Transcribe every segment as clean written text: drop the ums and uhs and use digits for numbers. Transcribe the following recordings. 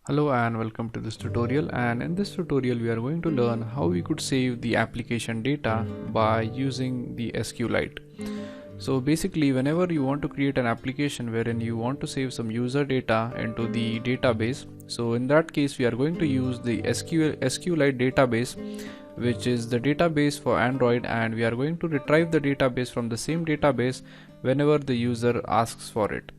Hello and welcome to this tutorial, and in this tutorial we are going to learn how we could save the application data by using the SQLite. So basically, whenever you want to create an application wherein you want to save some user data into the database, so in that case we are going to use the SQLite database, which is the database for Android, and we are going to retrieve the database from the same database whenever the user asks for it.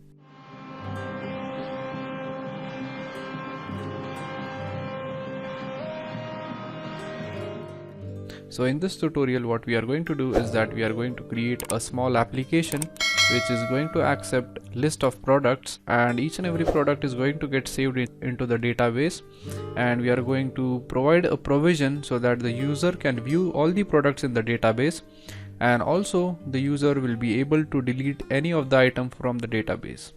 So in this tutorial what we are going to do is that we are going to create a small application which is going to accept list of products, and each and every product is going to get saved into the database, and we are going to provide a provision so that the user can view all the products in the database, and also the user will be able to delete any of the item from the database.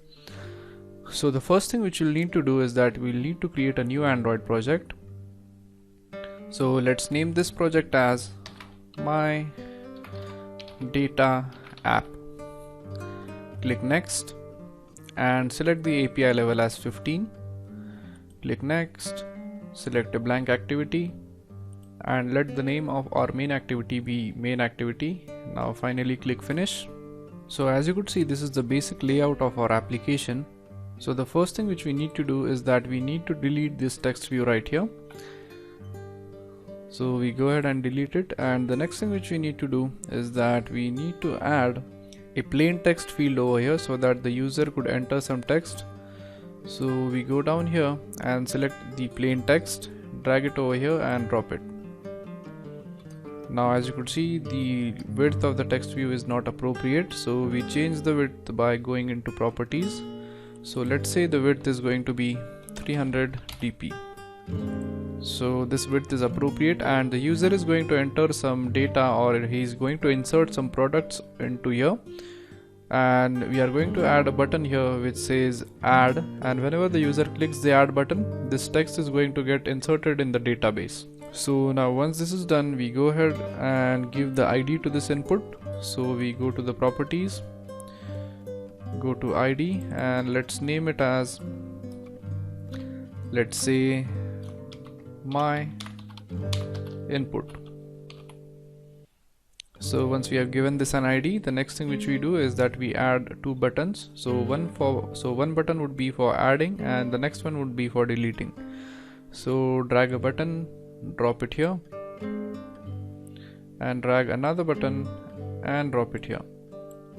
So the first thing which you'll need to do is that we'll need to create a new Android project. So let's name this project as my data app. Click next and select the API level as 15. Click next, select a blank activity and let the name of our main activity be main activity. Now finally click finish. So as you could see, this is the basic layout of our application. So the first thing which we need to do is that we need to delete this text view right here. So we go ahead and delete it, and the next thing which we need to do is that we need to add a plain text field over here so that the user could enter some text. So we go down here and select the plain text, drag it over here and drop it. Now as you could see, the width of the text view is not appropriate, so we change the width by going into properties. So let's say the width is going to be 300 dp. So this width is appropriate, and the user is going to enter some data, or he is going to insert some products into here, and we are going to add a button here which says add, and whenever the user clicks the add button, this text is going to get inserted in the database. So now once this is done, we go ahead and give the ID to this input. So we go to the properties, go to ID, and let's name it as, let's say, my input. So once we have given this an ID, the next thing which we do is that we add two buttons. So one button would be for adding and the next one would be for deleting. So drag a button, drop it here, and drag another button and drop it here.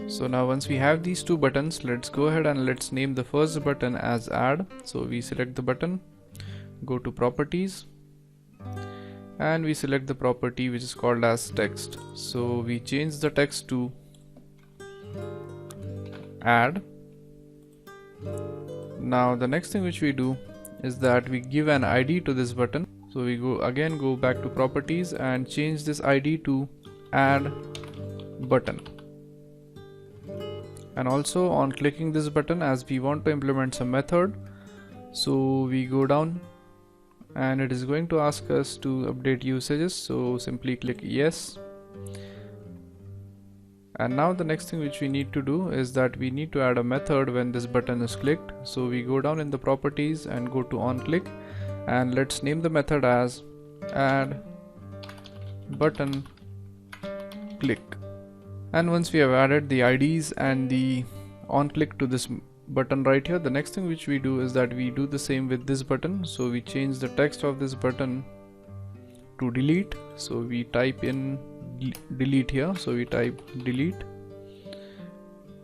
So now once we have these two buttons, let's go ahead and let's name the first button as add. So we select the button, go to properties, and we select the property which is called as text. So we change the text to add. Now the next thing which we do is that we give an ID to this button. So we go back to properties and change this ID to add button. And also on clicking this button, as we want to implement some method, so we go down and it is going to ask us to update usages, so simply click yes. And now the next thing which we need to do is that we need to add a method when this button is clicked. So we go down in the properties and go to on click, and let's name the method as add button click. And once we have added the IDs and the on click to this button right here, the next thing which we do is that we do the same with this button. So we change the text of this button to delete. So we type in delete here, so we type delete.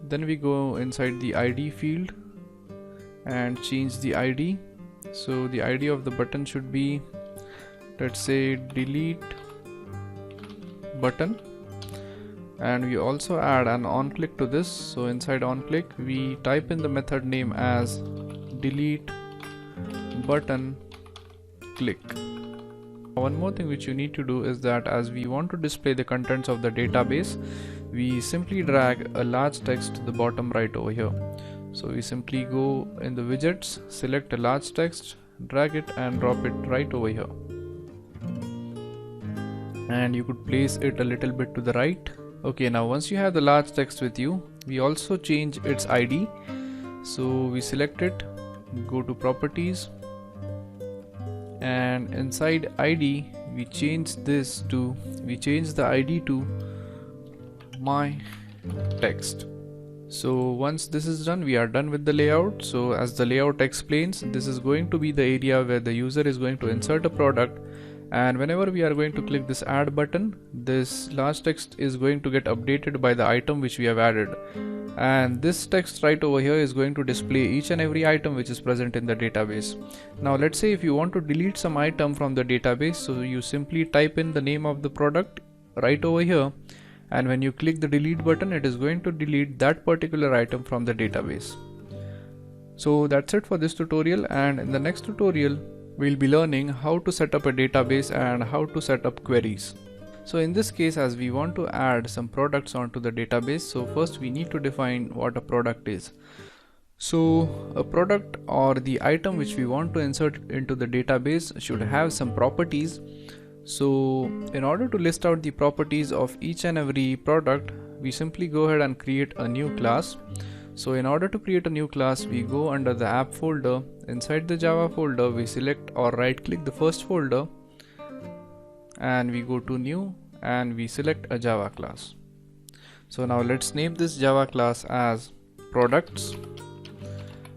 Then we go inside the ID field and change the ID. So the ID of the button should be, let's say, delete button. And we also add an on click to this. So inside on click we type in the method name as delete button click. One more thing which you need to do is that as we want to display the contents of the database, we simply drag a large text to the bottom right over here. So we simply go in the widgets, select a large text, drag it and drop it right over here, and you could place it a little bit to the right. Okay, now once you have the large text with you, we also change its ID. So we select it, go to properties, and inside ID we change the ID to my text. So once this is done, we are done with the layout. So as the layout explains, this is going to be the area where the user is going to insert a product, and whenever we are going to click this add button, this large text is going to get updated by the item which we have added, and this text right over here is going to display each and every item which is present in the database. Now let's say if you want to delete some item from the database, so you simply type in the name of the product right over here, and when you click the delete button, it is going to delete that particular item from the database. So that's it for this tutorial, and in the next tutorial we'll be learning how to set up a database and how to set up queries. So in this case, as we want to add some products onto the database, so first we need to define what a product is. So a product, or the item which we want to insert into the database, should have some properties. So in order to list out the properties of each and every product, we simply go ahead and create a new class. So in order to create a new class, we go under the app folder. Inside the Java folder, we select or right click the first folder, and we go to new and we select a Java class. So now let's name this Java class as products,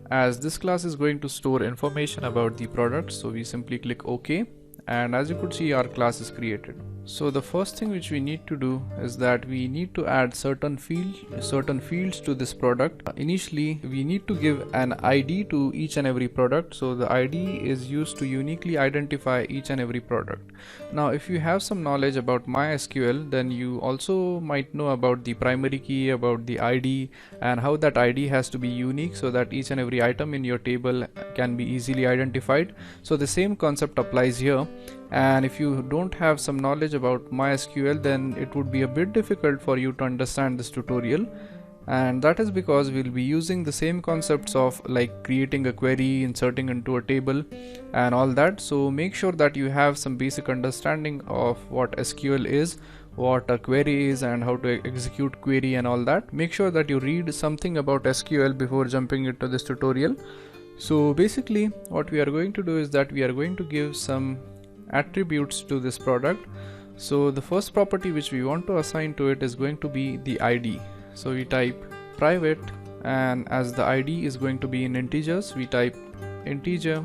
as this class is going to store information about the product. So we simply click OK, and as you could see, our class is created. So the first thing which we need to do is that we need to add certain fields to this product. Initially we need to give an ID to each and every product, so the ID is used to uniquely identify each and every product. Now if you have some knowledge about MySQL, then you also might know about the primary key, about the ID, and how that ID has to be unique so that each and every item in your table can be easily identified. So the same concept applies here, and if you don't have some knowledge about MySQL, then it would be a bit difficult for you to understand this tutorial, and that is because we'll be using the same concepts of like creating a query, inserting into a table and all that. So make sure that you have some basic understanding of what SQL is, what a query is, and how to execute query and all that. Make sure that you read something about SQL before jumping into this tutorial. So basically what we are going to do is that we are going to give some attributes to this product. So the first property which we want to assign to it is going to be the ID. So we type private, and as the ID is going to be in integers, we type integer,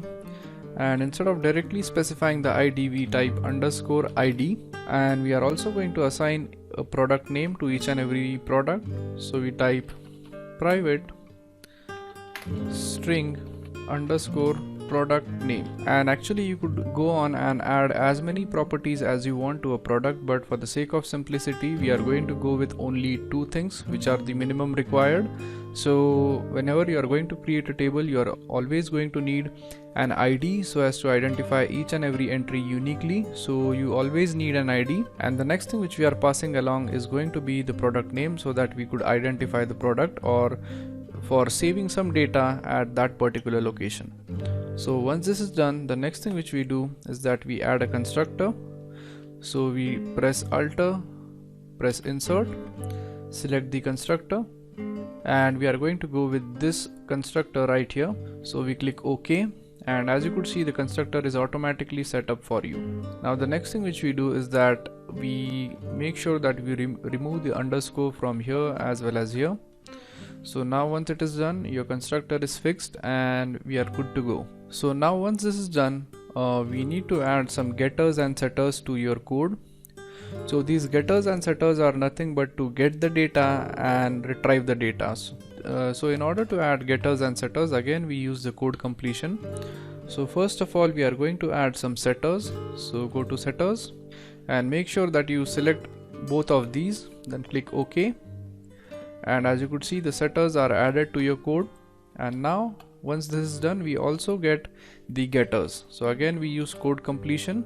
and instead of directly specifying the ID, we type underscore ID, and we are also going to assign a product name to each and every product. So we type private string underscore product name, and actually you could go on and add as many properties as you want to a product, but for the sake of simplicity we are going to go with only two things which are the minimum required. So whenever you are going to create a table, you are always going to need an ID so as to identify each and every entry uniquely. So you always need an ID, and the next thing which we are passing along is going to be the product name, so that we could identify the product or for saving some data at that particular location. So once this is done, the next thing which we do is that we add a constructor. So we press Alt, press insert, select the constructor, and we are going to go with this constructor right here. So we click OK, and as you could see, the constructor is automatically set up for you. Now the next thing which we do is that we make sure that we remove the underscore from here as well as here. So now once it is done, your constructor is fixed and we are good to go. So now once this is done, we need to add some getters and setters to your code. So these getters and setters are nothing but to get the data and retrieve the data. So in order to add getters and setters, again we use the code completion. So first of all, we are going to add some setters. So go to setters and make sure that you select both of these, then click OK. And as you could see, the setters are added to your code. And now once this is done, we also get the getters. So again we use code completion.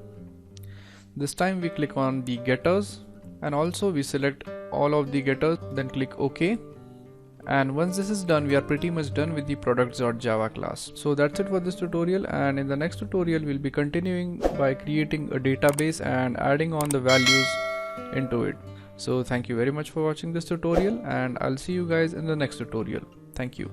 This time we click on the getters and also we select all of the getters, then click OK. And once this is done, we are pretty much done with the products.java class. So that's it for this tutorial, and in the next tutorial we'll be continuing by creating a database and adding on the values into it. So thank you very much for watching this tutorial, and I'll see you guys in the next tutorial. Thank you.